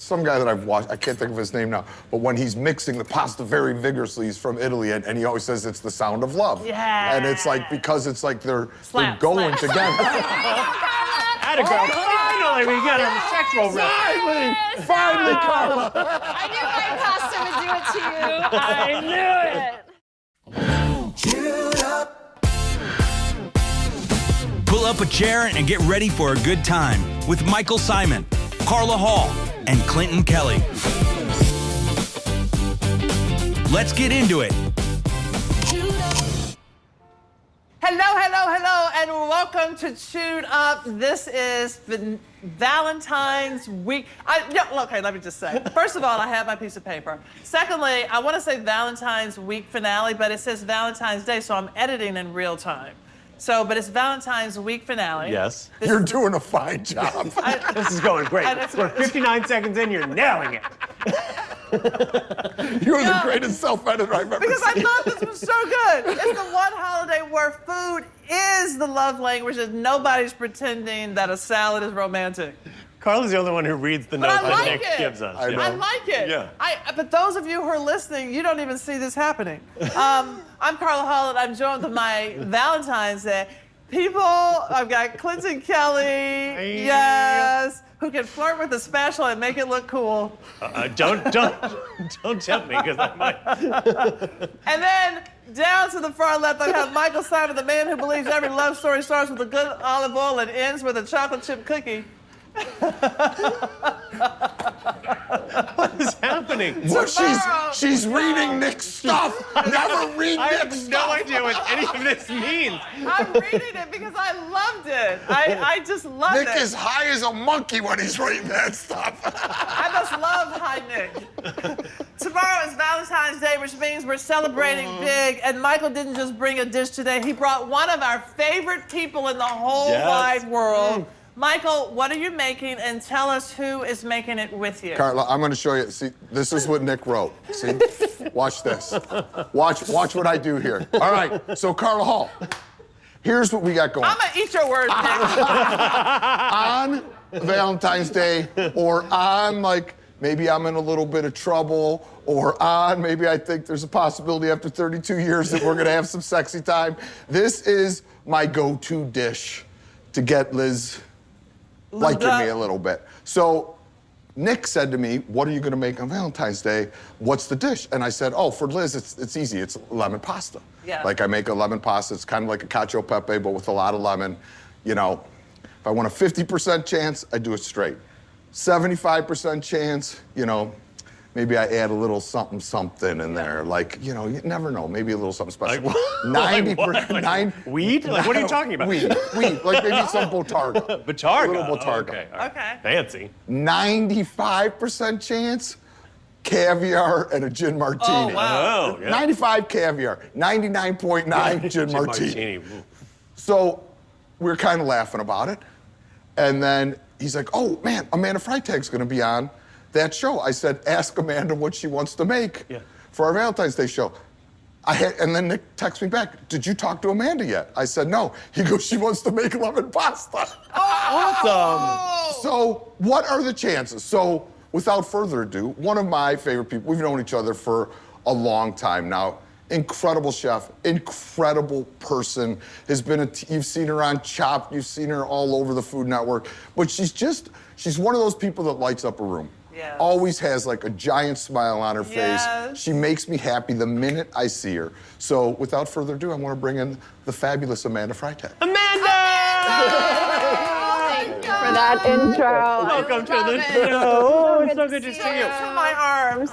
Some guy that I've watched, I can't think of his name now, but when he's mixing the pasta very vigorously, he's from Italy, and he always says it's the sound of love. Yeah. And it's like, because it's like they're going together. Atta girl, finally we got a sexual reference. Finally, Carla. I knew my pasta would do it to you. I knew it. Pull up a chair and get ready for a good time with Michael Symon, Carla Hall, and Clinton Kelly. Let's get into it. Hello, and welcome to Chewed Up. This is Valentine's week. Okay, let me just say. First of all, I have my piece of paper. Secondly, I want to say Valentine's week finale, but it says Valentine's Day, so I'm editing in real time. But it's Valentine's week finale. Yes. You're doing a fine job. This is going great. We're 59 seconds in, you're nailing it. You're the greatest self-editor I've ever Because seen. I thought this was so good. It's the one holiday where food is the love language and nobody's pretending that a salad is romantic. Carla's the only one who reads the note that Nick gives us. I know. I like it. Yeah. But those of you who are listening, you don't even see this happening. I'm Carla Hall, and I'm joined with my Valentine's Day. I've got Clinton Kelly, yes, who can flirt with a spatula and make it look cool. Don't tempt me, because I might. And then down to the far left, I have Michael Symon, the man who believes every love story starts with a good olive oil and ends with a chocolate chip cookie. What is happening? Well, she's reading Nick's stuff. Never read I Nick's have stuff. no idea what any of this means. I'm reading it because I loved it. I just loved Nick it. is high as a monkey when he's reading that stuff. I must love High Nick. Tomorrow is Valentine's Day, which means we're celebrating big. And Michael didn't just bring a dish today. He brought one of our favorite people in the whole wide world. Michael, what are you making? And tell us who is making it with you. Carla, I'm going to show you. See, this is what Nick wrote. See? Watch this. Watch what I do here. All right, so Carla Hall, here's what we got going. I'm going to eat your words, Nick. On Valentine's Day, or on, like, maybe I'm in a little bit of trouble, or on, maybe I think there's a possibility after 32 years that we're going to have some sexy time. This is my go-to dish to get Liz liking me a little bit. So Nick said to me, what are you going to make on Valentine's Day? What's the dish? And I said, oh, for Liz, it's easy. It's lemon pasta. Yeah. Like, I make a lemon pasta. It's kind of like a cacio pepe, but with a lot of lemon. You know, if I want a 50% chance, I do it straight. 75% chance, you know, maybe I add a little something in there. Like, you know, you never know. Maybe a little something special. Like 90%. Like weed? Like, what are you talking about? Weed. Like maybe some botarga. Botarga? A little botarga. Okay. All right. Okay. Fancy. 95% chance, caviar and a gin martini. Oh, wow. Oh, yeah. 95 caviar, 99.9 gin martini. Ooh. So we were kind of laughing about it. And then he's like, oh, man, Amanda Freitag's going to be on that show. I said, ask Amanda what she wants to make for our Valentine's Day show. And then Nick texts me back, did you talk to Amanda yet? I said, no. He goes, she wants to make lemon pasta. Awesome. So what are the chances? So without further ado, one of my favorite people, we've known each other for a long time now. Incredible chef, incredible person, has been you've seen her on Chopped, you've seen her all over the Food Network, but she's one of those people that lights up a room. Yeah. Always has like a giant smile on her face. She makes me happy the minute I see her. So without further ado, I want to bring in the fabulous Amanda Freitag. Thank you for that intro. Welcome to the show. It's so good to see you. To my arms.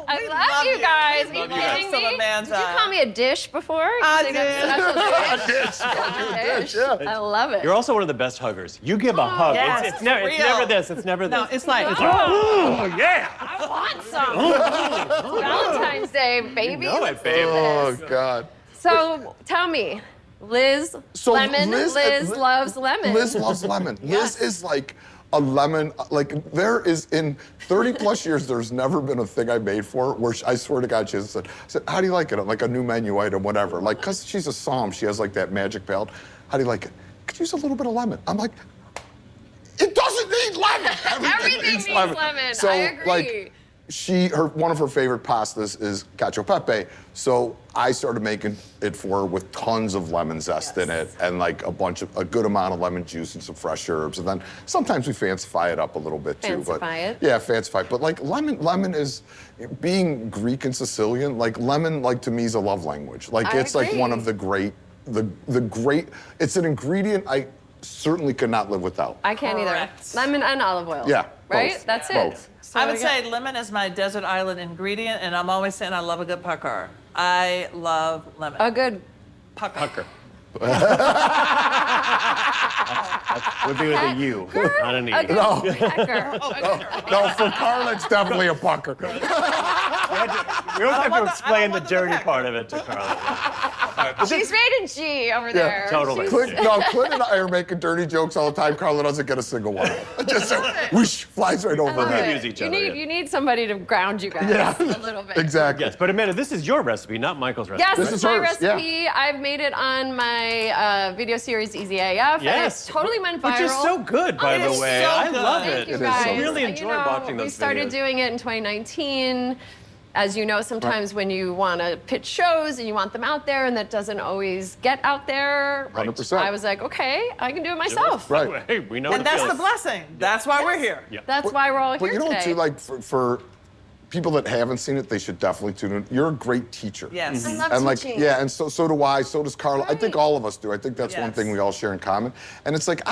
I love you guys. Are you kidding me? Amanda. Did you call me a dish before? I You think I'm a special dish? I love it. You're also one of the best huggers. You give a hug. yes, It's never this. It's never this. No, it's like, Oh, yeah. I want some. Valentine's Day, baby. know it, Let's do babe. Oh, this. God. So tell me, Liz, lemon. Liz loves lemon. Liz loves lemon. Liz is like a lemon, like there is in 30 plus years, there's never been a thing I made for her where I swear to God, she has said, how do you like it? Like a new menu item, whatever. Like, cause she's a psalm, she has like that magic palate. How do you like it? Could use a little bit of lemon. I'm like, it doesn't need lemon. Everything needs needs lemon. So, I agree. like, one of her favorite pastas is cacio e pepe. So I started making it for her with tons of lemon zest in it and like a good amount of lemon juice and some fresh herbs. And then sometimes we fancify it up a little bit too. Fancify it? Yeah, fancify. But like lemon is, being Greek and Sicilian, like lemon, like to me is a love language. Like I it's like one agree. of the great, it's an ingredient I certainly could not live without. I can't Correct. either. Lemon and olive oil. Yeah, Right? both. That's it. Both. So I would there you say lemon is my desert island ingredient, and I'm always saying I love a good pucker. I love lemon. go. A good pucker. Would be with a U, not an E. a good No. pecker. No, for Carla, it's definitely a pucker. We always have to explain the dirty part of it to Carla. She's rated G over there. totally. She's- Clint and I are making dirty jokes all the time. Carla doesn't get a single one. Just whoosh, flies right over I love her We head. abuse each you other, need yeah. you need somebody to ground you guys Yeah, a little bit. exactly. Yes, but Amanda, this is your recipe, not Michael's recipe. Yes, This it's is my hers, yeah. recipe. I've made it on my video series EASYAF. And Yes. it totally went viral. Which is so good, by It the is way. so I good. love Thank it. you It is so guys. good. I really You enjoy know, watching those We started videos. doing it in 2019. As you know, sometimes when you want to pitch shows and you want them out there and that doesn't always get out there, 100%. I was like, okay, I can do it myself. Right. Hey, we know And what it that's the feels. blessing. That's why we're here. Yeah. That's why we're all But here you know what, today. too, like for people that haven't seen it, they should definitely tune in. You're a great teacher. Yes. I love And like, teaching. yeah, and so do I, so does Carla. I think Right. all of us do. I think that's one Yes. thing we all share in common. And it's like,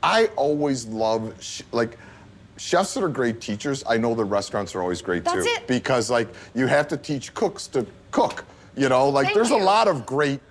I always love, chefs that are great teachers, I know the restaurants are always great That's too. it. Because like, you have to teach cooks to cook, you know? Like, Thank there's you. a lot of great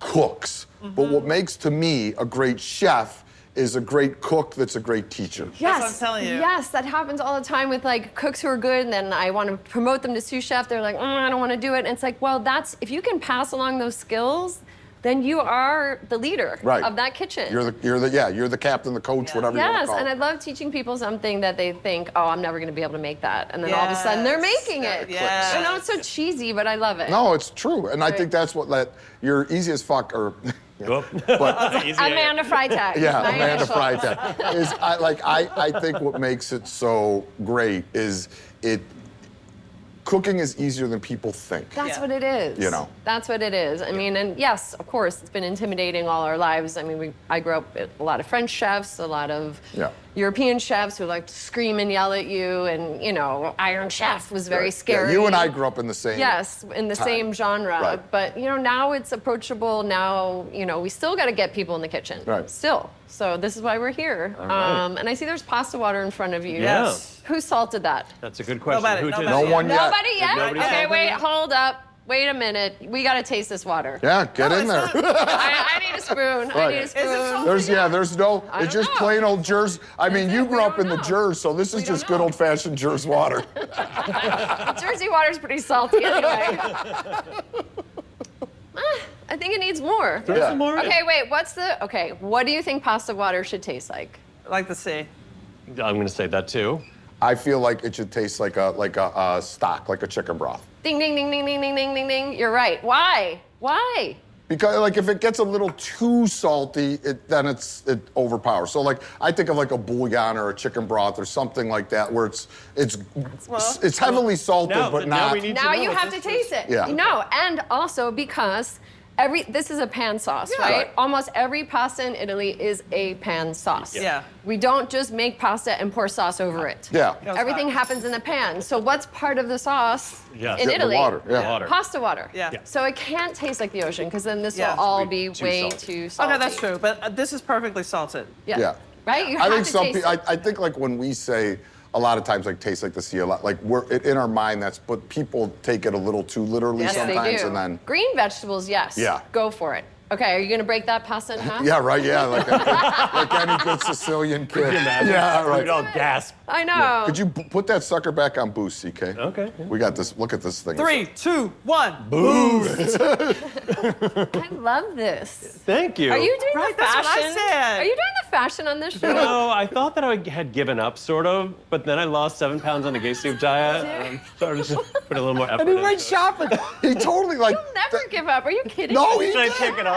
cooks. But what makes, to me, a great chef is a great cook that's a great teacher. Yes, what I'm telling you. Yes, that happens all the time with like cooks who are good, and then I want to promote them to sous chef. They're like, I don't want to do it. And it's like, well, that's if you can pass along those skills, then you are the leader Right. of that kitchen. You're the captain, the coach, whatever you want Yes, to call and it. I love teaching people something that they think, oh, I'm never going to be able to make that, and then all of a sudden they're Yes. making it. Yes. I know it's so cheesy, but I love it. No, it's true. And I think that's what you're easy as fuck, or Whoop. but Easy. Amanda Freitag. yeah, my Amanda initials. Freitag. I think what makes it so great is cooking is easier than people think. That's Yeah. what it is. You know. That's what it is. I mean, and yes, of course, it's been intimidating all our lives. I mean, I grew up with a lot of French chefs, a lot of Yeah. European chefs who like to scream and yell at you, and Iron Chef was very scary. Yeah, you and I grew up in the same. Yes, in the time. same genre. Right. But now it's approachable. Now we still got to get people in the kitchen. Right. Still. So this is why we're here. right. And I see there's pasta water in front of you. Yeah. Yes. Who salted that? That's a good question. Nobody, Who did nobody. No one yet. Nobody yet? Nobody Okay, salted wait, it? hold up. Wait a minute. We got to taste this water. Yeah, get in it's there. not- I need a spoon. I Right. need a Is it spoon. salted? There's no, I it's don't just know. plain old Jersey. I mean, you it, grew we up in don't the know. Jers, so this is We don't just good know. old fashioned Jers water. Jersey water's pretty salty anyway. I think it needs more. Throw Yeah. some more in. Okay, wait. What do you think pasta water should taste like? Like the sea. I'm going to say that too. I feel like it should taste like a stock, like a chicken broth. Ding, ding, ding, ding, ding, ding, ding, ding, ding. You're right. Why? Why? Because like if it gets a little too salty, then it overpowers. So like I think of like a bouillon or a chicken broth or something like that, where it's heavily salted, Now- but now not. we need Now to know you what have to this taste it. Yeah. No, and also because this is a pan sauce, Yeah. right? Right. Almost every pasta in Italy is a pan sauce. Yeah. We don't just make pasta and pour sauce over it. Yeah. No, it's Everything not. happens in the pan. So what's part of the sauce Yes. in Yeah, the Italy? water, yeah. Water. Pasta water. Yeah. Yeah. So it can't taste like the ocean because then this Yeah. will all Be be too way salty. too salty. Okay, that's true. But this is perfectly salted. Yeah. Yeah. Right? You I have think to some taste people. it. I think like when we say a lot of times like taste like the sea, a lot like in our mind but people take it a little too literally Yes, sometimes, they do. and then. Green vegetables, yes. Yeah. Go for it. Okay, are you gonna break that pasta in half? Yeah, right. Yeah, like any good Sicilian kid. Imagine. Yeah, We'd right. all gasp. I know. Could you put that sucker back on boost, CK? Okay. We got this. Look at this thing. 3, 2, 1. I love this. Thank you. Are you doing Right, the that's what I fashion? said. Are you doing the fashion on this show? No, I thought that I had given up, sort of, but then I lost 7 pounds on a gay soup diet. And started to put a little more effort And he into went it. shopping. He totally like. You'll never give up. Are you kidding No, me? he Should I did. take it off?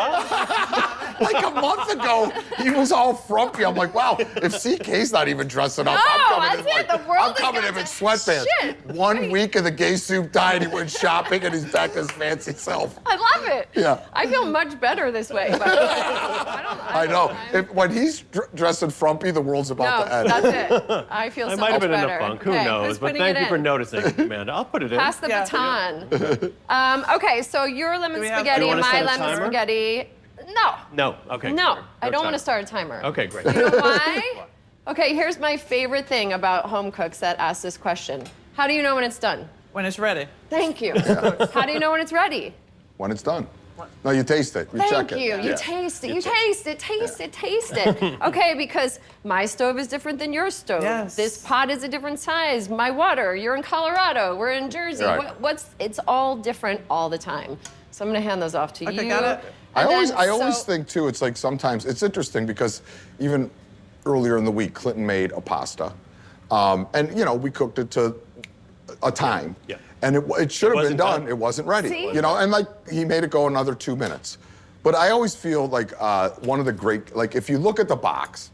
Like a month ago, he was all frumpy. I'm like, wow, if CK's not even dressing up, No, I'm coming in that's it. The world I'm has coming got in to- sweatpants. Shit. 1 week of the gay soup diet, he went shopping and he's back to his fancy self. I love it. Yeah. I feel much better this way. By the way. I I know. When he's dressing frumpy, the world's about to No, end. that's it. I feel I so might have much been in better. a funk. Who Okay, knows? who's But putting thank it you for in? noticing, Amanda. I'll put it in. Pass the Yeah. baton. Okay, so your lemon we have- spaghetti Do you and wanna my set a lemon timer? spaghetti. No. No. Okay. No, sure. I don't want time. to start a timer. Okay, great. You know why? Okay, here's my favorite thing about home cooks that ask this question. How do you know when it's done? When it's ready. Thank you. How do you know when it's ready? When it's done. No, you taste it. You Thank check it. you. You Yeah. taste it. You taste it. Taste it. Taste it. Okay, because my stove is different than your stove. Yes. This pot is a different size. My water. You're in Colorado. We're in Jersey. Right. It's all different all the time. So I'm gonna hand those off to Okay, you. got it. I And always, then, I always so- think too. It's like sometimes it's interesting because even earlier in the week, Clinton made a pasta, and you know we cooked it to a time, Yeah. and it should have been wasn't done. done. It wasn't ready, See? you know, and like he made it go another 2 minutes. But I always feel like one of the great, like if you look at the box,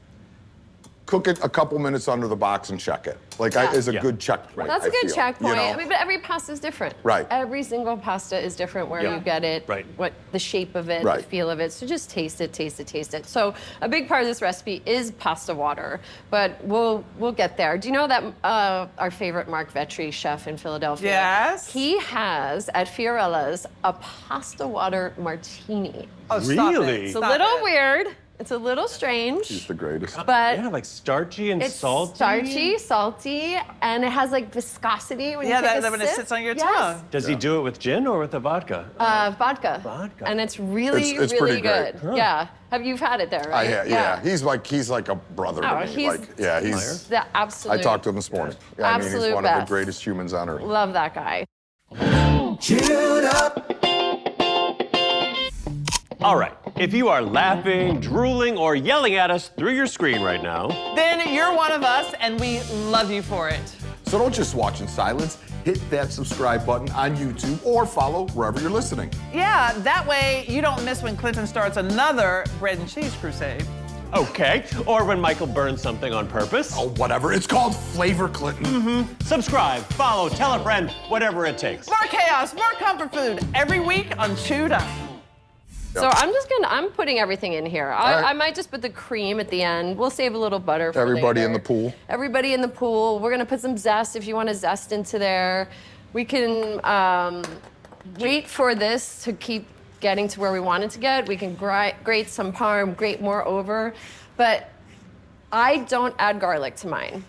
cook it a couple minutes under the box and check it. Like is a Yeah. good checkpoint. That's a I good feel, checkpoint. you know? I mean, but every pasta is different. Right. Every single pasta is different where Yeah. you get it, Right. what the shape of it, the Right. feel of it. So just taste it, taste it, taste it. So a big part of this recipe is pasta water, but we'll get there. Do you know that our favorite Mark Vetri chef in Philadelphia? Yes. He has at Fiorella's a pasta water martini. Oh, stop Really? it. It's Stop a little it. weird. It's a little strange. He's the greatest. But Yeah, like starchy and it's salty. starchy, salty, and it has like viscosity when Yeah, you take that a when it sip. sits on your Yes. tongue. Does he do it with gin or with the vodka? Vodka. Vodka. And it's really, It's really pretty great. good. Yeah. You've had it there, right? Yeah. He's like a brother to Oh, me. he's- He's. The absolute. I talked to him this morning. Yeah, I mean, he's Absolute one of best. the greatest humans on earth. Love that guy. All right. If you are laughing, drooling, or yelling at us through your screen right now, Then you're one of us, and we love you for it. So don't just watch in silence. Hit that subscribe button on YouTube or follow wherever you're listening. Yeah, that way you don't miss when Clinton starts another bread and cheese crusade. okay. Or when Michael burns something on purpose. Oh, whatever. It's called Flavor Clinton. Subscribe, follow, tell a friend, whatever it takes. More chaos, more comfort food every week on Chewed Up. So I'm putting everything in here. right. I might just put the cream at the end. We'll save a little butter for Everybody later. in the pool. Everybody in the pool. We're gonna put some zest if you want to zest into there. We can wait for this to keep getting to where we want it to get. We can grate some parm, grate more over. But I don't add garlic to mine.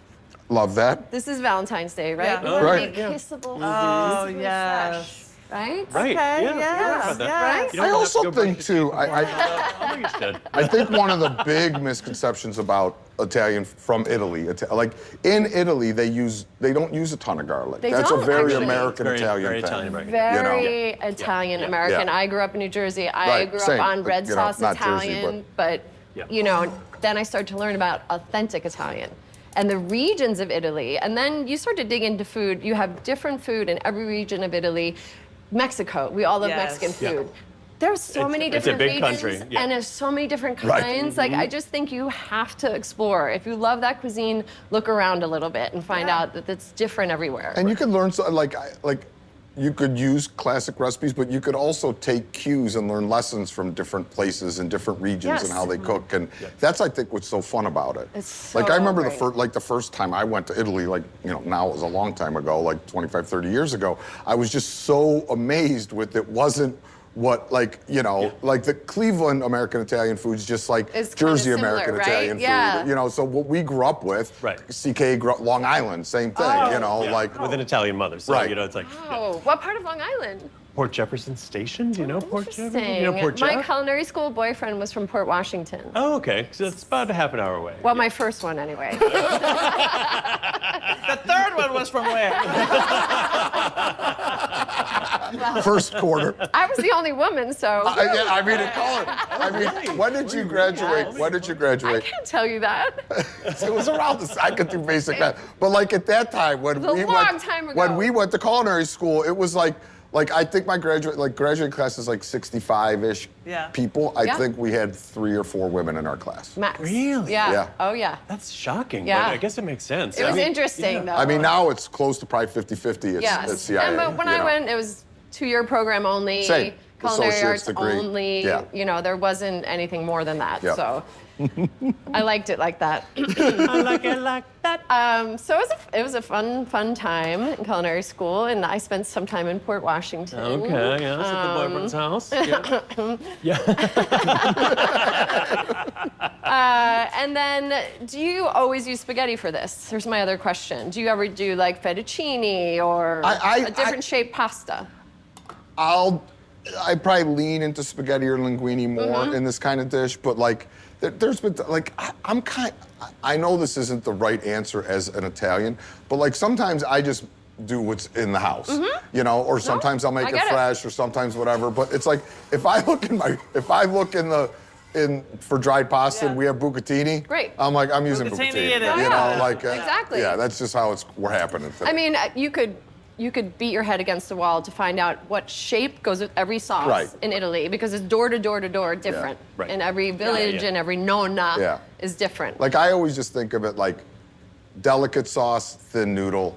Love that. This is Valentine's Day, right? Yeah. We wanna Right. be kissable, Oh, kissably yes. fresh, right? Right. Okay, yeah. yes, about that. yes. You don't I have to also go break think the too. Oh, you should. I think one of the big misconceptions about Italian from Italy, like in Italy, they don't use a ton of garlic. They That's don't, a very actually. American Very- Italian very thing. Italian, right. Very Italian American. Yeah. I grew up in New Jersey. I Right, grew same, up on but, red you know, sauce not Jersey, Italian, Yeah. you know, then I started to learn about authentic Italian and the regions of Italy. And then you start to dig into food. You have different food in every region of Italy. Mexico, we all love Yes. Mexican food. There's so It's- many it's a different big regions, country, yeah. and there's so many different Right. kinds. Like I just think you have to explore. If you love that cuisine, look around a little bit and find Yeah. out that it's different everywhere. And you could learn like you could use classic recipes, but you could also take cues and learn lessons from different places and different regions Yes. and how they cook. And that's, I think, what's so fun about it. It's like I so remember great. the first time I went to Italy, like, you know, now it was a long time ago, like 25, 30 years ago. I was just so amazed with it wasn't what, like, you know, like the Cleveland American Italian food's just like It's kinda Jersey similar, American right? Italian Yeah. food. You know, so what we grew up with, Right. CK grew up Long Island, same thing, you know, Yeah, like with an Italian mother. So, Right. you know, it's like Oh, what part of Long Island? Port Jefferson Station. Do you know Port Jefferson? Interesting. You know Port My Jeff? culinary school boyfriend was from Port Washington. Oh, okay. So it's about a half an hour away. Well, my first one anyway. The third one was from where? first quarter. I was the only woman, so Yeah, I mean, when did you graduate? When did you I graduate? can't tell you that. It was around this. I could do basic math, but like at that time when was a we long went, time ago. when we went to culinary school, it was like Like, I think my graduate class is like 65-ish Yeah. people. I Yeah. think we had 3 or 4 women in our class. Max. Really? Yeah. Yeah. Oh, yeah. That's shocking, Yeah. but I guess it makes sense. It was interesting, though. I mean, now it's close to probably 50-50 at Yes. CIA. But when you I know. went, it was 2-year program only. Same. Culinary Associate's arts degree. only. Yeah. You know, there wasn't anything more than that. Yep. So I liked it like that. I like it like that. So it was a fun time in culinary school, and I spent some time in Port Washington. Okay, yeah, that's at the boyfriend's house. Yeah. And then, do you always use spaghetti for this? Here's my other question. Do you ever do like fettuccine or a different shaped pasta? I probably lean into spaghetti or linguine more in this kind of dish, but like, there's been like, I know this isn't the right answer as an Italian, but like sometimes I just do what's in the house, you know, or sometimes I'll make I it get it. fresh, or sometimes whatever. But it's like if I look for dried pasta and we have bucatini, Great. I'm like, I'm using Bucatini bucatini. it is. You Yeah, know, like exactly. Yeah, that's just how we're happening. Today. I mean, you could beat your head against the wall to find out what shape goes with every sauce Right. in Italy, because it's door to door to door different. Right. And every village yeah. and every nonna Yeah. is different. Like I always just think of it like delicate sauce, thin noodle,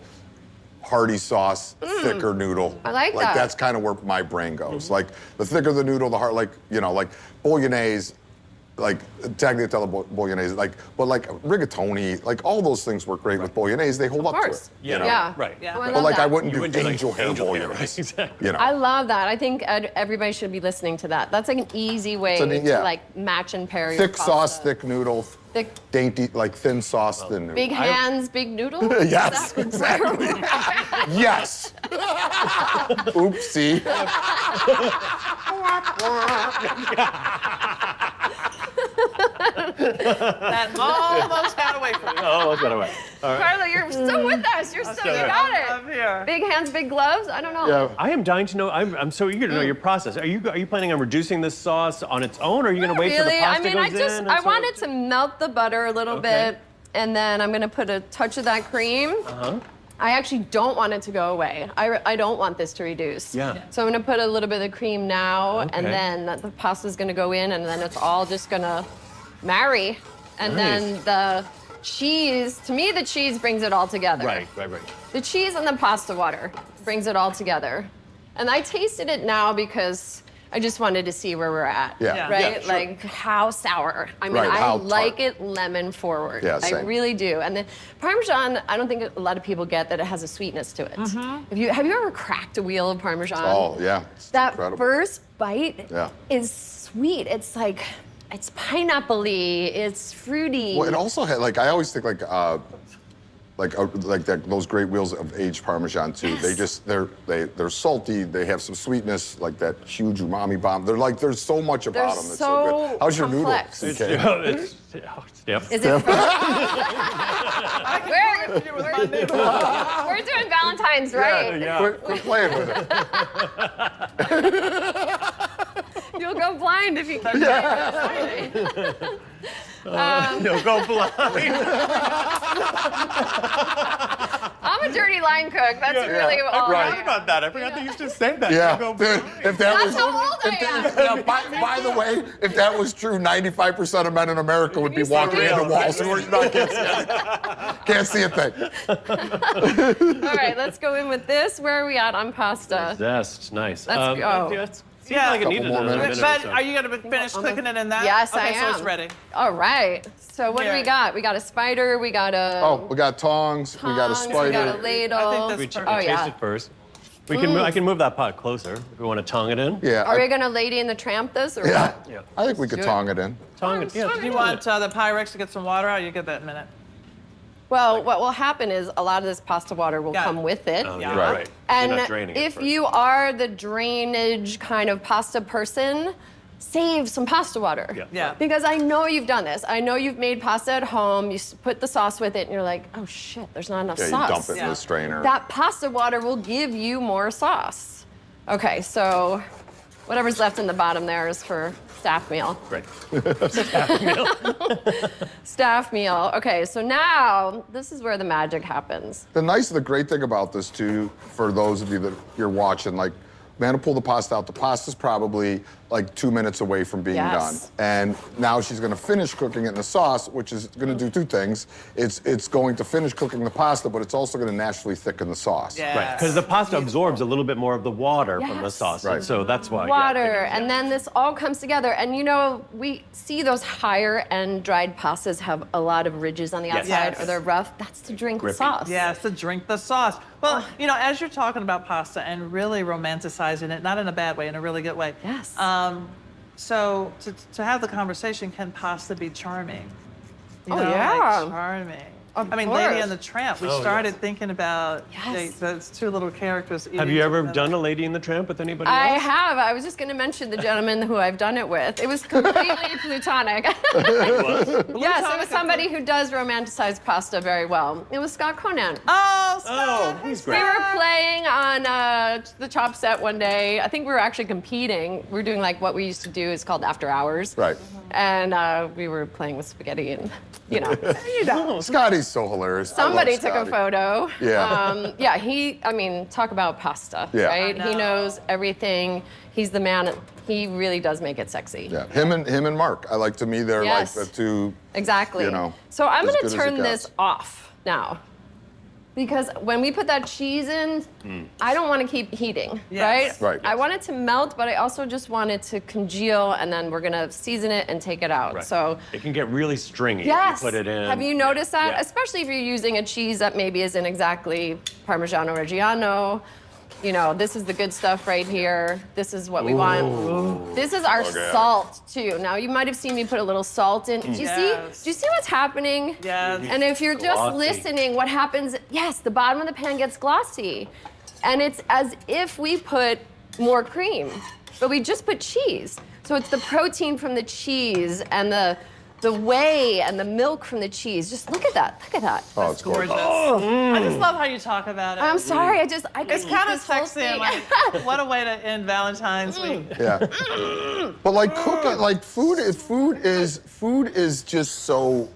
hearty sauce, thicker noodle. I like that. Like that's kind of where my brain goes. Like the thicker the noodle, the heart. Like like bolognese, like tagliatelle bolognese, but like rigatoni, like all those things work great with bolognese. They hold up to course. it. Yeah. You know? Yeah. Right. Yeah. Oh, I But love like I that. wouldn't You do wouldn't do, like, angel hair angel hair, bolognese. right, exactly. You know. I love that. I think everybody should be listening to that. That's like an easy way to yeah. like match and pair your Thick pasta. sauce, thick noodle, Thick- dainty, like thin sauce, thin noodle. Big hands, big noodle? Is Yes, that- exactly. Yes. Oopsie. That almost got away from you. Oh, let's get away. All right. Carla, you're still with us. You're still, you right. got it. I'm here. Big hands, big gloves? I don't know. Yeah. I am dying to know. I'm so eager to know your process. Are you planning on reducing this sauce on its own, or are you going to wait till the Really? pasta I mean, goes in? I wanted to melt the butter a little Okay. bit, and then I'm gonna put a touch of that cream. I actually don't want it to go away. I don't want this to reduce. Yeah. So I'm gonna put a little bit of cream now, Okay. and then the pasta's gonna go in, and then it's all just gonna marry. And Nice. then the cheese, to me, the cheese brings it all together. Right. The cheese and the pasta water brings it all together. And I tasted it now because I just wanted to see where we're at. Yeah. Yeah. Right? Yeah, sure. Like how sour. I mean, Right, I how like tart. it lemon forward. Yeah, I same. really do. And the Parmesan, I don't think a lot of people get that it has a sweetness to it. Have you ever cracked a wheel of Parmesan? Oh, yeah. It's That incredible. first bite Yeah. is sweet. It's like, it's pineapple-y, it's fruity. Well, it also had I always think those great wheels of aged Parmesan too. Yes. They just they're salty. They have some sweetness, like that huge umami bomb. They're like there's so much about They're them. It's so so good. How's your complex. noodle? It's, CK? yep. Is it from- You with my noodle. We're doing Valentine's, right? Yeah. Quit playing with it. You'll go blind if you keep No, go blind. I'm a dirty line cook. That's really all I I forgot am. about that. I forgot they used to say that. Yeah, Go dude. blind. If that That's was, how old I am. by the way, if that was true, 95% of men in America would be walking into walls and can't see a thing. All right, let's go in with this. Where are we at on pasta? Zest, nice. Let's go. Yeah, it seems Yeah. like it Couple needed more another minutes. minute or But so. are you gonna finish cooking it in that? Yes, okay, I am. so it's ready. All right. So what do we Here. got? We got a spider. We got a Oh, we got tongs. We got a tongs, spider. We got a ladle. I think We that's ch- perfect. Oh, taste yeah. it first. We can. I can move that pot closer if we want to tongue it in. Yeah. Are we gonna Lady in the Tramp this or Yeah. what? Yeah. I think we could Sure. tong it in. Tongue it. Yeah. Do you want the Pyrex to get some water out? You get that in a minute. Well, what will happen is a lot of this pasta water will Got it. come with it. Oh, Yeah. you're right. And You're not draining it if first. you are the drainage kind of pasta person, save some pasta water. Yeah. Yeah. Because I know you've done this. I know you've made pasta at home. You put the sauce with it, and you're like, oh shit, there's not enough Yeah, you sauce. dump it in Yeah. the strainer. That pasta water will give you more sauce. Okay, so whatever's left in the bottom there is for staff meal. Great. Staff meal. Okay, so now this is where the magic happens. The great thing about this too, for those of you that you're watching, like Amanda pulled the pasta out. The pasta's probably like 2 minutes away from being done. Yes. And now she's gonna finish cooking it in the sauce, which is gonna do two things. It's going to finish cooking the pasta, but it's also gonna naturally thicken the sauce. Yeah. Right, because the pasta absorbs a little bit more of the water from the Yes. sauce. Right. And so that's why. Water, and then this all comes together. And you know, we see those higher end dried pastas have a lot of ridges on the Yes. outside, Yes. or they're rough. That's to drink the Grippy. sauce. Yes, to drink the sauce. Well, you know, as you're talking about pasta and really romanticizing it, not in a bad way, in a really good way. Yes. So to have the conversation, can pasta be charming? You Oh, know, yeah. like charming. Of I mean, course. Lady and the Tramp. We Oh, started yes. thinking about Yes. those two little characters. Have eating you ever together. done a Lady in the Tramp with anybody I else? have. I was just going to mention the gentleman who I've done it with. It was completely plutonic. Yes, it was somebody who does romanticize pasta very well. It was Scott Conan. Oh, Oh, Scott. he's We great. were playing on the chop set one day. I think we were actually competing. We were doing like what we used to do is called after hours. Right. And we were playing with spaghetti and, you know. Scotty's so hilarious. I love Somebody took a Scotty. photo. Yeah. Yeah, talk about pasta, Yeah. right? I He know. knows everything. He's the man. He really does make it sexy. Yeah, him and Mark. I like, to me, they're Yes. like the two. Exactly. You know, so I'm as going good to as it turn this gets. off now. Because when we put that cheese in, I don't want to keep heating, Yes. right? Right. I want it to melt, but I also just want it to congeal, and then we're gonna season it and take it out. Right. So, It can get really stringy yes. if you put it in. Have you noticed that? Yeah. Especially if you're using a cheese that maybe isn't exactly Parmigiano Reggiano. You know, this is the good stuff right here. This is what we want. This is our Okay. salt too. Now you might have seen me put a little salt in. Do you see? Yes. Do you see what's happening? Yes. And if you're just Glossy. listening, what happens? Yes, the bottom of the pan gets glossy, and it's as if we put more cream, but we just put cheese. So it's the protein from the cheese and the whey and the milk from the cheese. Just look at that. Look at that. Oh, it's gorgeous. I just love how you talk about it. I'm sorry. I could It's eat kind of this whole sexy and thing. like, what a way to end Valentine's week. Yeah. But like cooking, like food is just so.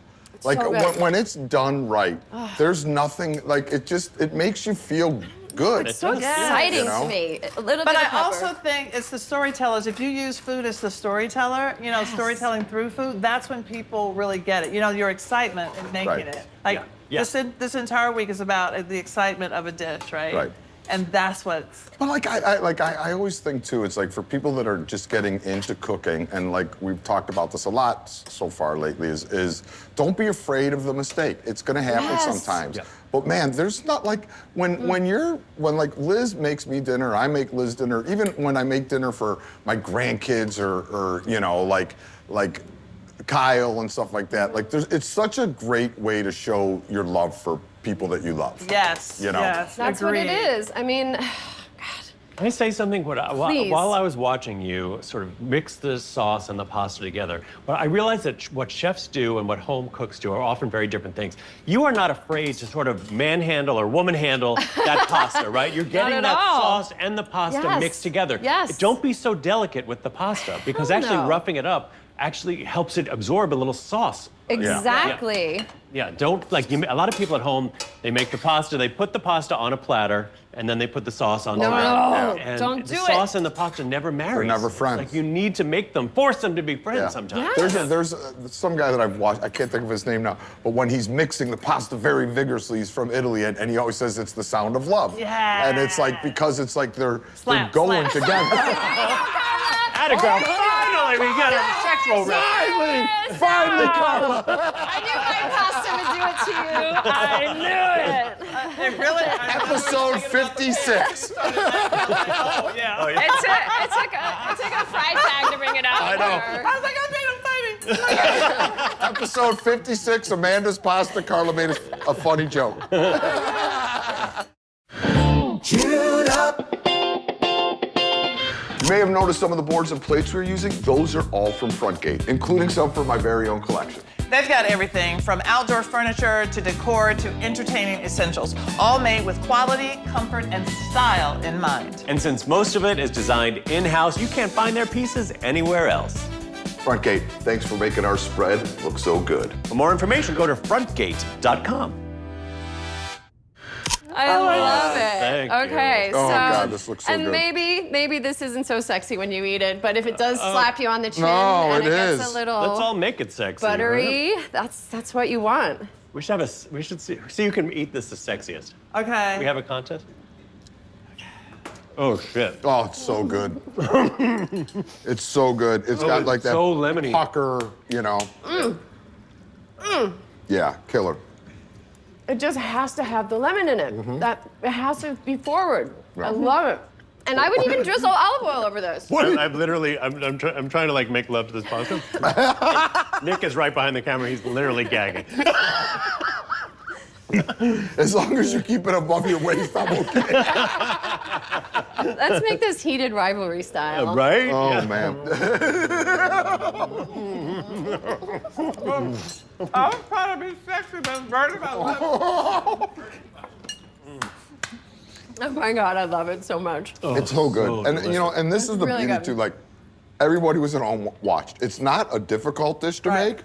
Like so good. when it's done right, there's nothing like it makes you feel good. So exciting You know? to me. A little But bit I of pepper. also think it's the storytellers. If you use food as the storyteller, you know, storytelling through food, that's when people really get it. You know, your excitement in making Right. it. Like Yeah. this entire week is about the excitement of a dish, right? Right. And that's what's But I always think too, it's like for people that are just getting into cooking, and like we've talked about this a lot so far lately, is don't be afraid of the mistake. It's gonna happen Yes. sometimes. Yeah. But man, there's not like when like Liz makes me dinner, I make Liz dinner, even when I make dinner for my grandkids or you know, like Kyle and stuff like that. Like it's such a great way to show your love for people that you love. yes. You know. Yes. That's what it agreed. is. I mean, Can I say something? Please. While I was watching you sort of mix the sauce and the pasta together, well, I realized that what chefs do and what home cooks do are often very different things. You are not afraid to sort of manhandle or womanhandle that pasta, right? You're getting at that all. sauce and the pasta Yes. mixed together. Yes. Don't be so delicate with the pasta, because Hell actually no. roughing it up actually helps it absorb a little sauce. exactly. Yeah, don't, like, a lot of people at home, they make the pasta, they put the pasta on a platter, and then they put the sauce on No, top. no, And don't the do sauce it. and the pasta never marry. never friends. Like, you need to make them, force them to be friends Yeah. sometimes. Yeah. There's some guy that I've watched, I can't think of his name now, but when he's mixing the pasta very vigorously, he's from Italy, and he always says it's the sound of love. Yeah. And it's like, because it's like they're Slap, going slap. together. Atta girl, finally we got a sexual reference. Finally, Carla. I knew my pasta would do it to you. I knew it. It really. Episode 56. Oh yeah. It took a Freitag to bring it out. I know. for her. I was like, I'm fighting. Episode 56, Amanda's Pasta. Carla made a funny joke. Tune up. You may have noticed some of the boards and plates we're using. Those are all from Frontgate, including some from my very own collection. They've got everything from outdoor furniture to decor to entertaining essentials, all made with quality, comfort, and style in mind. And since most of it is designed in-house, you can't find their pieces anywhere else. Frontgate, thanks for making our spread look so good. For more information, go to frontgate.com. I love it. Thanks. Okay, you. so Oh, God, this looks so and good. maybe this isn't so sexy when you eat it, but if it does slap you on the chin No, and it gets is. a little Let's all make it sexy. right? buttery, that's what you want. We should see who can eat this the sexiest. Okay. We have a contest? Oh, shit. Oh, it's so good. It's so good. It's got it's like that so lemony. pucker, you know. Yeah, killer. It just has to have the lemon in it. Mm-hmm. That it has to be forward. I love it. And I would even drizzle olive oil over this. I'm literally, I'm trying to like make love to this pasta. Nick is right behind the camera. He's literally gagging. As long as you keep it above your waist, I'm okay. Let's make this heated rivalry style. Right? Oh, Yeah. man. I was trying to be sexy, but I'm worried about Oh my God, I love it so much. It's so good. so And, you know, and this is the Really beauty, good. too. Like, everybody who was at home watched. It's not a difficult dish to Right. make,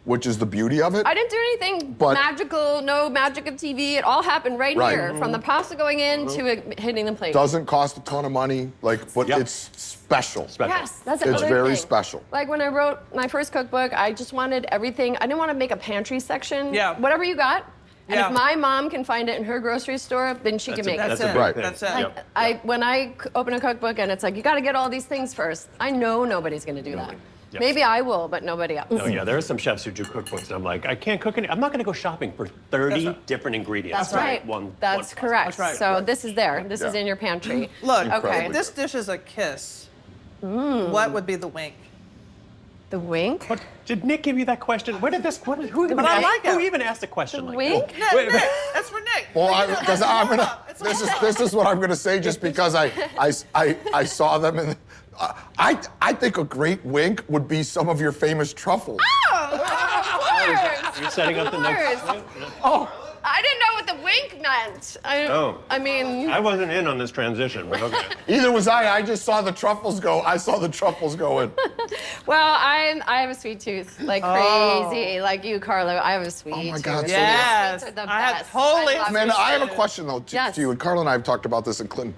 which is the beauty of it. I didn't do anything But- magical, no magic of TV. It all happened right Right. here, from the pasta going in to it hitting the plate. Doesn't cost a ton of money, like, but Yep. it's special. Yes, that's It's another very thing. special. Like when I wrote my first cookbook, I just wanted everything. I didn't want to make a pantry section. Yeah. Whatever you got. And Yeah. if my mom can find it in her grocery store, then she can make it. That's a it. big Right. thing. That's it. Yep. When I open a cookbook and it's like, you got to get all these things first, I know nobody's going to do that. Yep. Maybe I will, but nobody else. Oh yeah, there are some chefs who do cookbooks, and I'm like, I can't cook any. I'm not going to go shopping for 30 different ingredients. That's to right. make One. That's one pasta. correct. That's right. So this is there. This is Yeah. in your pantry. Look, Okay. Incredibly. this dish is a kiss. What would be the wink? The wink. What, did Nick give you that question? Where did this? Who even, But I like who it. even asked a question The like wink? that? Nick, Nick, that's for Nick. Well, Look at because that. I'm gonna. It's This is what I'm gonna say, just because I saw them and I think a great wink would be some of your famous truffles. You're setting up the next. Oh, I didn't know what the wink meant. Oh. I mean, I wasn't in on this transition, but okay. either was I. I just saw the truffles go. I saw the truffles go in. well, I have a sweet tooth, like crazy, like you, Carla. I have a sweet Oh my tooth. God, so Yes, Sweets are the I have best. totally. I love Man, I have a sweets. question though Yes. to you. And Carla and I have talked about this in Clinton.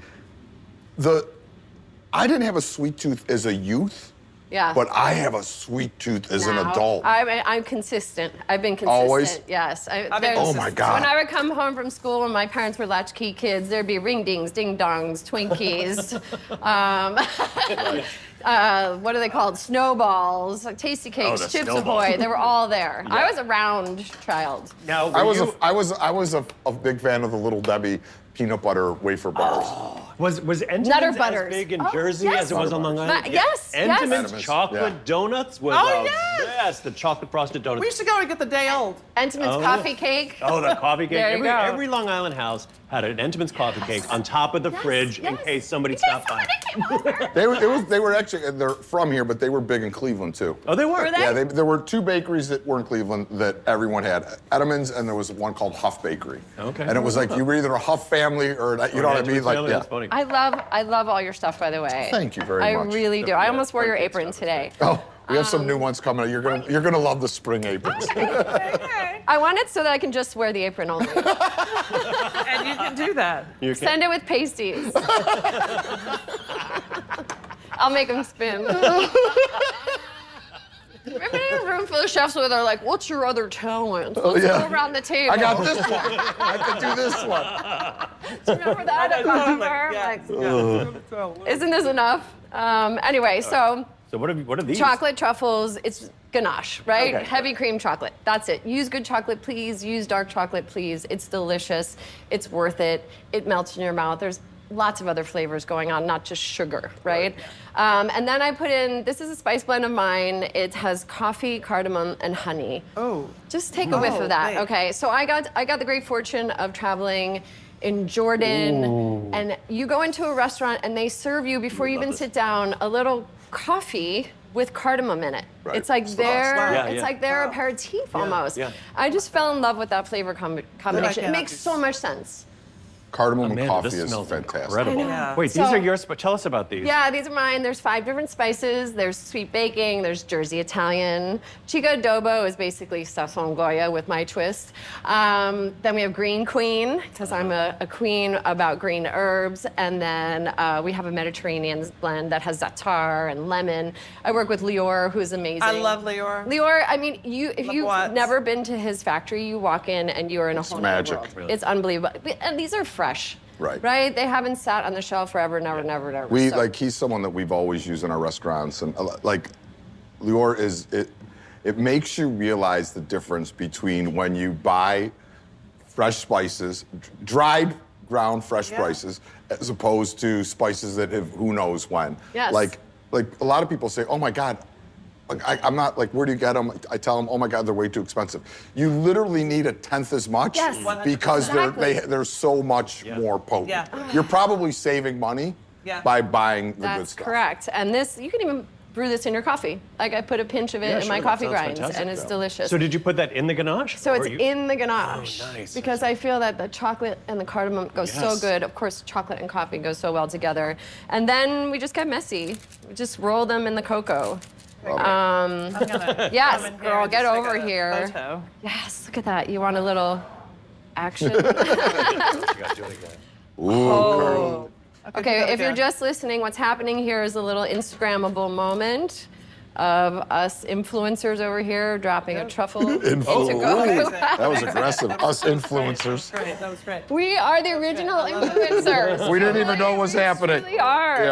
I didn't have a sweet tooth as a youth, Yeah. but I have a sweet tooth as an Now, adult. I'm consistent. I've been consistent. Always? Yes. been there's- Oh my God. When I would come home from school and my parents were latchkey kids, there'd be ring dings, ding dongs, Twinkies. What are they called? Snowballs, like Tasty Cakes, the Chips snowballs. Ahoy. They were all there. I was a round child. Now, I were was a big fan of the Little Debbie peanut butter wafer bars. was Entenmann's Nutter as butters. big in Oh, Jersey yes. as it was on Long Island? Yes, yes. Entenmann's Entenmann's, chocolate yeah. donuts was Oh, yes. yes, the chocolate frosted donuts. We used to go and get the day old. Entenmann's Oh, coffee yeah. cake. Oh, the coffee cake. There you go. Every Long Island house had an Entenmann's coffee cake on top of the fridge in yes. case somebody In case stopped by. somebody came over. They were actually, they're from here, but they were big in Cleveland too. Oh, they were? Were they? Yeah, there were two bakeries that were in Cleveland that everyone had. Edamons, and there was one called Huff Bakery. Okay. And it was like you were either a Huff family or you know what I mean? Like, yeah. That's funny. I love all your stuff, by the way. Thank you very I much. really do. I almost wore your apron today. Oh, we have some new ones coming. You're gonna love the spring aprons. Okay. I want it so that I can just wear the apron only. And you can do that. You can- Send it with pasties. I'll make them spin. Remember in a room full of chefs where they're like, what's your other talent? Let's yeah. go around the table. I got this one. I can do this one. Remember that? At Clover? Yes. Like, isn't this enough? Anyway, so So what are these? chocolate truffles, it's ganache, right? Okay. Heavy cream chocolate. That's it. Use good chocolate, please. Use dark chocolate, please. It's delicious. It's worth it. It melts in your mouth. There's lots of other flavors going on, not just sugar, right? And then I put in, this is a spice blend of mine. It has coffee, cardamom, and honey. Oh. Just take a whiff of that, wait. okay? So I got the great fortune of traveling in Jordan, and you go into a restaurant and they serve you, before you even this. sit down, a little coffee with cardamom in it. Right. It's like Yeah, it's yeah. like their aperitif almost. yeah. I just fell in love with that flavor combination. It cannot makes be- so much sense. Cardamom and Amanda, coffee this is smells fantastic. incredible. Yeah. Wait, these So- are yours, but tell us about these. Yeah, these are mine. There's 5 different spices. There's sweet baking, there's Jersey Italian. Chica adobo is basically sazon Goya with my twist. Then we have Green Queen, because I'm a queen about green herbs. And then we have a Mediterranean blend that has za'atar and lemon. I work with Lior, who's amazing. I love Lior. Lior, I mean, if Look you've what. never been to his factory, you walk in and you're in a whole nother magic. world. Really? It's unbelievable. And these are fresh. Right. Right? They haven't sat on the shelf forever, never. We So- like he's someone that we've always used in our restaurants, and like Lior is it. It makes you realize the difference between when you buy fresh spices, dried ground fresh Yeah. spices, as opposed to spices that have who knows when. Yes. Like a lot of people say, oh my God. Like I'm not like, where do you get them? I tell them, oh my God, they're way too expensive. You literally need a tenth as much Yes. because Exactly. they're so much more potent. Yeah. You're probably saving money Yeah. by buying the good That's stuff. correct. And this, you can even brew this in your coffee. Like I put a pinch of it Yeah, in my sure, that coffee sounds grinds, fantastic. and it's Yeah. delicious. So did you put that in the ganache? So it's Or you- in the ganache. Oh, nice. Because I feel that the chocolate and the cardamom go so Yes. good. Of course, chocolate and coffee go so well together. And then we just get messy. We just roll them in the cocoa. I'm gonna Yes, come in here girl, and get just take over a here. photo. Yes, look at that. You want a little action? You gotta do it again. Oh. Okay, if you're just listening, what's happening here is a little Instagrammable moment of us influencers over here dropping a truffle into cocoa. That was aggressive. Us influencers. Great, that was great. We are the original influencers. We didn't even know what was happening. We really are.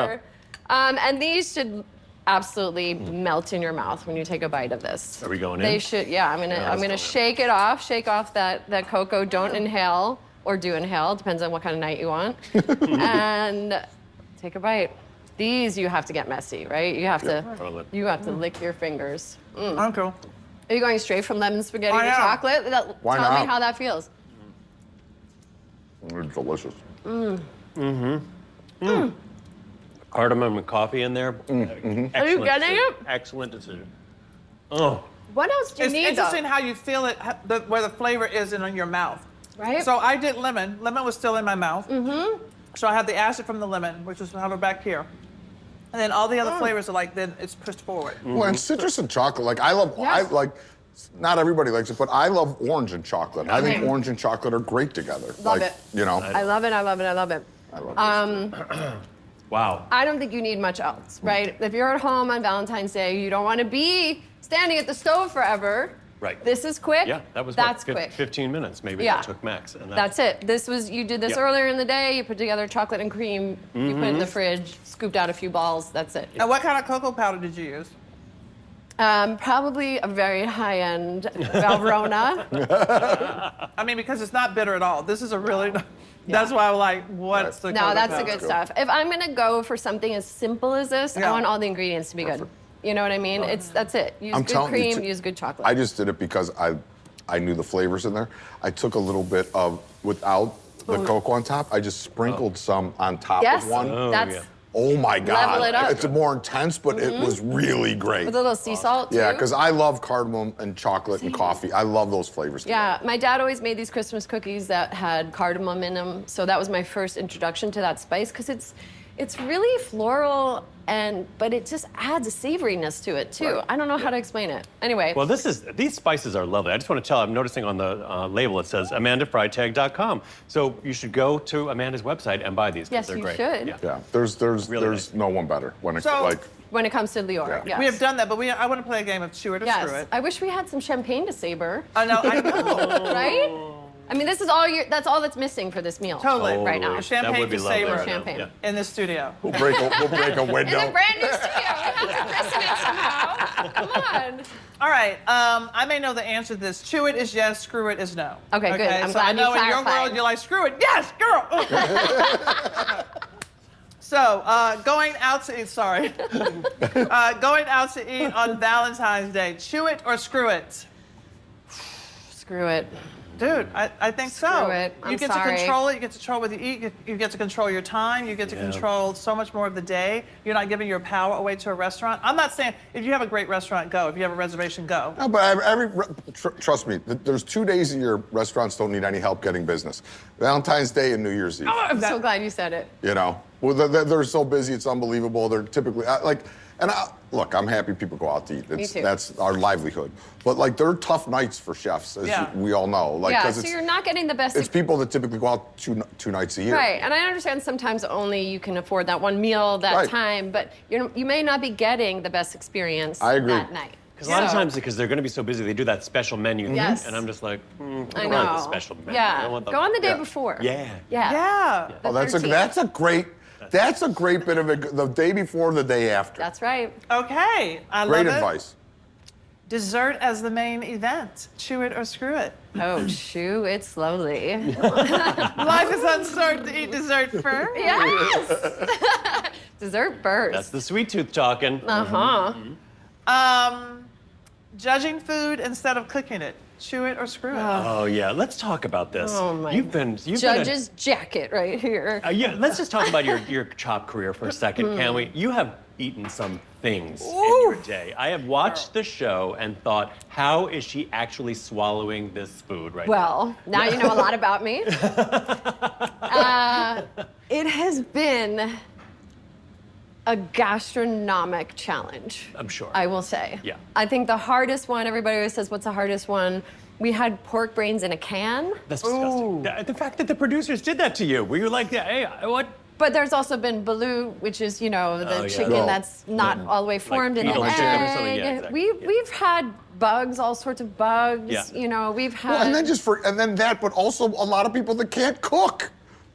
Yeah. And these should absolutely melt in your mouth when you take a bite of this. Are we going They in? should. Yeah, I'm gonna let's go in. shake it off. Shake off that cocoa. Don't inhale or do inhale. Depends on what kind of night you want. And take a bite. These you have to get messy, right? You have Totally. to lick your fingers. I'm cool. Are you going straight from lemon spaghetti I to am. chocolate? Why Tell me not? how that feels. It's delicious. Cardamom and coffee in there. Excellent Are you getting decision. it? Excellent decision. Oh, What else do you It's need? interesting though? how you feel it, where the flavor is in your mouth. Right? So I did lemon. Lemon was still in my mouth. Mm-hmm. So I had the acid from the lemon, which is how back here. And then all the other flavors are like, then it's pushed forward. Well, and citrus and chocolate, like I Yes. like, not everybody likes it, but I love orange and chocolate. I think orange and chocolate are great together. Love like, it. You know, I love it. I love it. I love it. I love this. wow. I don't think you need much else, right? If you're at home on Valentine's Day, you don't want to be standing at the stove forever. Right. This is quick. Yeah, that was That's what, quick. 15 minutes maybe Yeah. that took max. And That's it. You did this Yeah. earlier in the day. You put together chocolate and cream. You put it in the fridge. Scooped out a few balls. That's it. And what kind of cocoa powder did you use? Probably a very high-end Valrhona. I mean, because it's not bitter at all. This is a really, that's why I'm like, what's the No, cocoa that's the powder? good stuff. If I'm gonna go for something as simple as this, I Yeah. want all the ingredients to be good. You know what I mean? That's it. Use I'm good telling you, cream. too- Use good chocolate. I just did it because I knew the flavors in there. I took a little bit of, without the cocoa on top, I just sprinkled some on top yes, of one. that's yeah. Oh my God. Level it up. It's more intense, but it was really great. with a little sea salt too. Yeah, because I love cardamom and chocolate and coffee. I love those flavors. Yeah, my dad always made these Christmas cookies that had cardamom in them, so that was my first introduction to that spice because it's really floral but it just adds a savoriness to it too. Right. I don't know how to explain it. Anyway, Well, these spices are lovely. I just want to tell, I'm noticing on the label it says AmandaFreitag.com. So you should go to Amanda's website and buy these because Yes, they're you great. should. Yeah. Yeah, there's Really there's nice. no one better when it's So- like. when it comes to Lior, Yeah. yes. We have done that, but I want to play a game of chew it or screw Yes, it. I wish we had some champagne to savor. I know. Right? I mean, this is that's all that's missing for this meal. Totally. Right now. The champagne That would be to lovely. savor Little champagne. Yeah. in the studio. We'll break a window. It's a brand new studio. We have to christen it somehow. Come on. All right. I may know the answer to this. Chew it is yes, screw it is no. Okay, good. I'm so glad I know you in your clarified. world you're like, screw it. Yes, girl. Okay. So, going out to eat, going out to eat on Valentine's Day, chew it or screw it? Screw it. Dude, I think so. Screw it. I'm You get sorry. to control it. You get to control what you eat. You get to control your time. You get to control so much more of the day. You're not giving your power away to a restaurant. I'm not saying if you have a great restaurant, go. If you have a reservation, go. No, but trust me, there's 2 days a year restaurants don't need any help getting business. Valentine's Day and New Year's Eve. Oh, I'm so glad you said it. You know, well, they're so busy, it's unbelievable. They're typically look, I'm happy people go out to eat. Me too. That's our livelihood. But like, they're tough nights for chefs, as Yeah. we all know. Like, Yeah, 'cause so it's, you're not getting the best. it's people that typically go out two nights a year. Right, and I understand sometimes only you can afford that one meal that Right. time, but you may not be getting the best experience I agree. that night. Because a lot of So- times, because they're going to be so busy, they do that special menu thing, Yes. and I'm just like, I I don't know. want the special menu. I Yeah, don't want go on the day Yeah. before. Yeah. Yeah. Yeah. Oh, that's 13th. a great bit of it. The day before, the day after. That's right. Okay. I Great love advice. it. Dessert as the main event. Chew it or screw it. Oh, chew it slowly. Life is uncertain to eat dessert first. Yes. Dessert first. That's the sweet tooth talking. Judging food instead of cooking it. Chew it or screw it. Oh yeah, let's talk about this. Oh, my You've been Judge's jacket right here. yeah, let's just talk about your chop career for a second, can we? You have eaten some things in your day. I have watched the show and thought, how is she actually swallowing this food right now? Well, now you know a lot about me. It has been a gastronomic challenge. I'm sure. I will say. Yeah. I think the hardest one, everybody always says, what's the hardest one? We had pork brains in a can. That's disgusting. The fact that the producers did that to you, were you like, hey, what? But there's also been balut, which is, the yeah. chicken No. that's not all the way formed in the beetle egg. chicken or something, yeah, exactly. We've had bugs, all sorts of bugs. Yeah. We've had. Well, and then that, but also a lot of people that can't cook.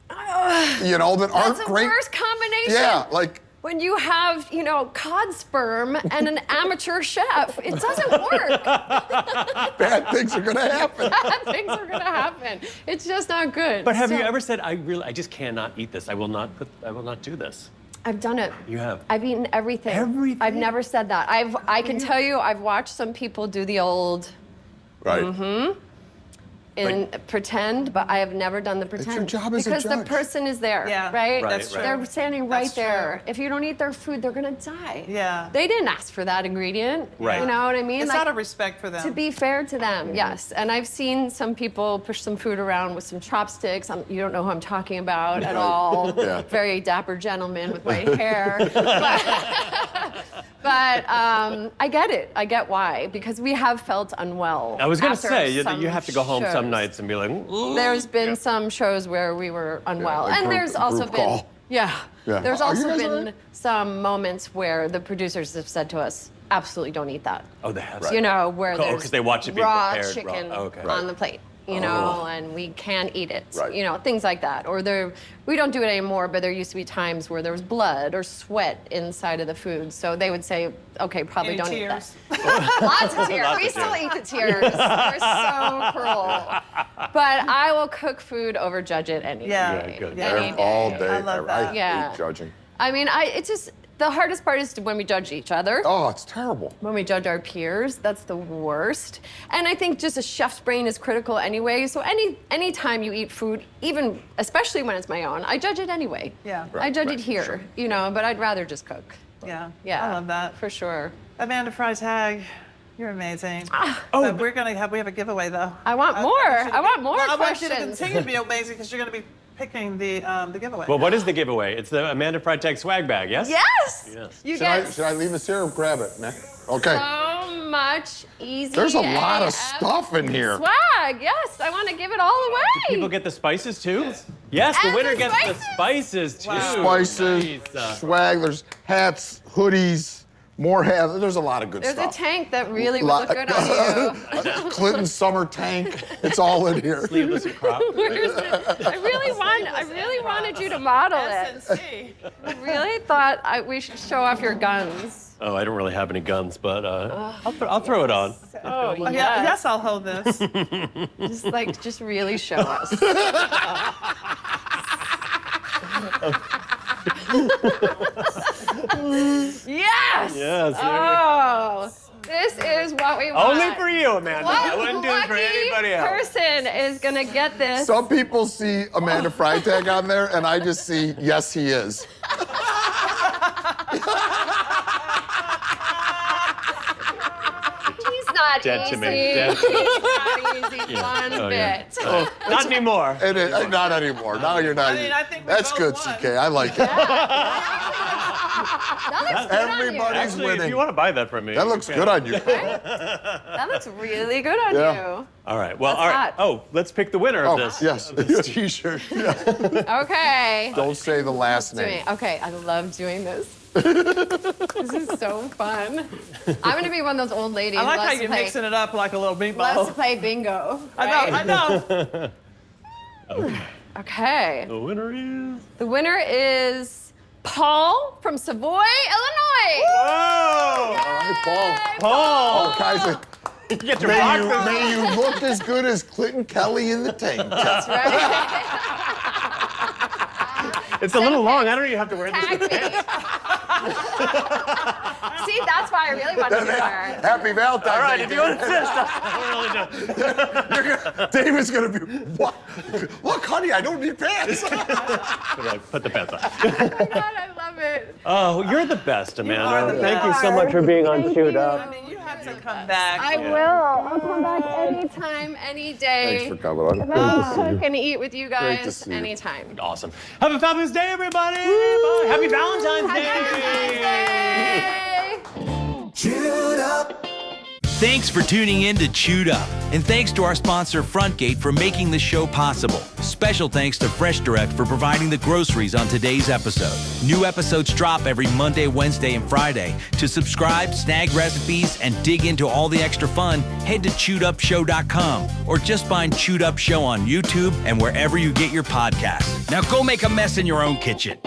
That aren't That's the great. worst combination. Yeah, like. When you have, cod sperm and an amateur chef, it doesn't work. Bad things are gonna happen. Bad things are gonna happen. It's just not good. But have you So, ever said, I just cannot eat this. I will not do this. I've done it. You have. I've eaten everything. Everything? I've never said that. I can tell you, I've watched some people do the old Right. pretend, but I have never done the pretend. your job as a because the judge. person is there, Yeah, right? that's true. They're standing right That's there. true. If you don't eat their food, they're gonna die. Yeah. They didn't ask for that ingredient. Right. You know what I mean? It's Like, out of respect for them. to be fair to them, yes. And I've seen some people push some food around with some chopsticks. You don't know who I'm talking about at all. Yeah. Very dapper gentleman with white hair. But I get it. I get why. Because we have felt unwell. I was going to after say, some you have to go home some shows. nights and be like, "Ooh." There's been some shows where we were unwell. like And group- there's also group been. call. Yeah. Yeah. There's Are you also guys been alright? some moments where the producers have said to us, absolutely don't eat that. Oh, they have. Where Oh, there's 'cause they watch it being raw prepared, chicken raw. Okay. on the plate, and we can't eat it, Right. things like that. Or we don't do it anymore, but there used to be times where there was blood or sweat inside of the food. So they would say, okay, probably Any don't tears? eat that. Lots of tears. Lots We of still tears. eat the tears. We're so cruel. But I will cook food over judge it any Yeah. day. Yeah, good. Any All day. day. I love that. Yeah. hate judging. I mean, it's just, the hardest part is when we judge each other. Oh, it's terrible. When we judge our peers, that's the worst. And I think just a chef's brain is critical anyway. So any time you eat food, even especially when it's my own, I judge it anyway. Yeah. I judge right, it here, sure. but I'd rather just cook. Yeah. Yeah. I love that. For sure. Amanda Freitag, you're amazing. But we have a giveaway though. I want more. I want more I want you to questions. continue to be amazing because you're going to be picking the giveaway. Well, what is the giveaway? It's the Amanda Freitag swag bag, yes? Yes. Yes. You Should get I leave this here or grab it, Nick? Okay. so much easy. There's a lot of AF stuff in here. Swag. Yes. I want to give it all away. People get the spices too? Yes, the And winner the gets the spices. spices too. Wow. Spices, Nice. swag, there's hats, hoodies, more hats. There's a lot of good There's stuff. a tank that really would look good on you. Clinton summer tank. It's all in here. Sleeveless and crop. I really wanted you to model it. SNC. I really thought we should show off your guns. Oh, I don't really have any guns, but I'll throw it on. Oh, Yeah, yes. yes, I'll hold this. Just really show us. Yes! Yes. Oh, this This is what we want. Only for you, Amanda. What I wouldn't do it for lucky anybody else. person is gonna get this? Some people see Amanda Freitag on there, and I just see, yes, he is. He's not Dead easy. to me. Dead to me. He's not easy one Oh, yeah. bit. Not anymore. It is, not anymore. Now you're not. I mean, I think we That's both good, won. CK. I like it. That looks good on you. Everybody's Actually, if winning. you want to buy that from me, That looks good on you. That looks really good on Yeah. you. All right. Well, That's all right. hot. Oh, let's pick the winner of Oh, this. yes. of this T-shirt. Yeah. Okay. Don't say the last name. Okay, I love doing this. This is so fun. I'm gonna be one of those old ladies I who like how loves to you're play, mixing it up like a little loves to meatball. play bingo. I right? know. Okay. The winner is. The winner is Paul from Savoy, Illinois. Whoa! Hey, Paul. Paul! Oh, Kaiser. You get to May rock you, this. may you look as good as Clinton Kelly in the tank top. That's right. It's a little long. I don't even have to wear Tag this. me. See, that's why I really wanted to wear. Happy Valentine's All right, Day. if you insist, I really do. David's gonna be, what? Look, honey, I don't need pants. Put the pants on. Oh my God, I love it. Oh, you're the best, Amanda. are the Thank you so best. much for being on Thank Chewed you. Up. I mean, you have to come back. I will. I'll come back anytime, any day. Thanks for coming on. Cook and eat with you Great to guys see you. anytime. Awesome. Have a fabulous day, everybody. Bye. Happy Valentine's Day. Happy Valentine's Day. Chewed Up. Thanks for tuning in to Chewed Up. And thanks to our sponsor, Frontgate, for making the show possible. Special thanks to Fresh Direct for providing the groceries on today's episode. New episodes drop every Monday, Wednesday, and Friday. To subscribe, snag recipes, and dig into all the extra fun, head to chewedupshow.com or just find Chewed Up Show on YouTube and wherever you get your podcasts. Now go make a mess in your own kitchen.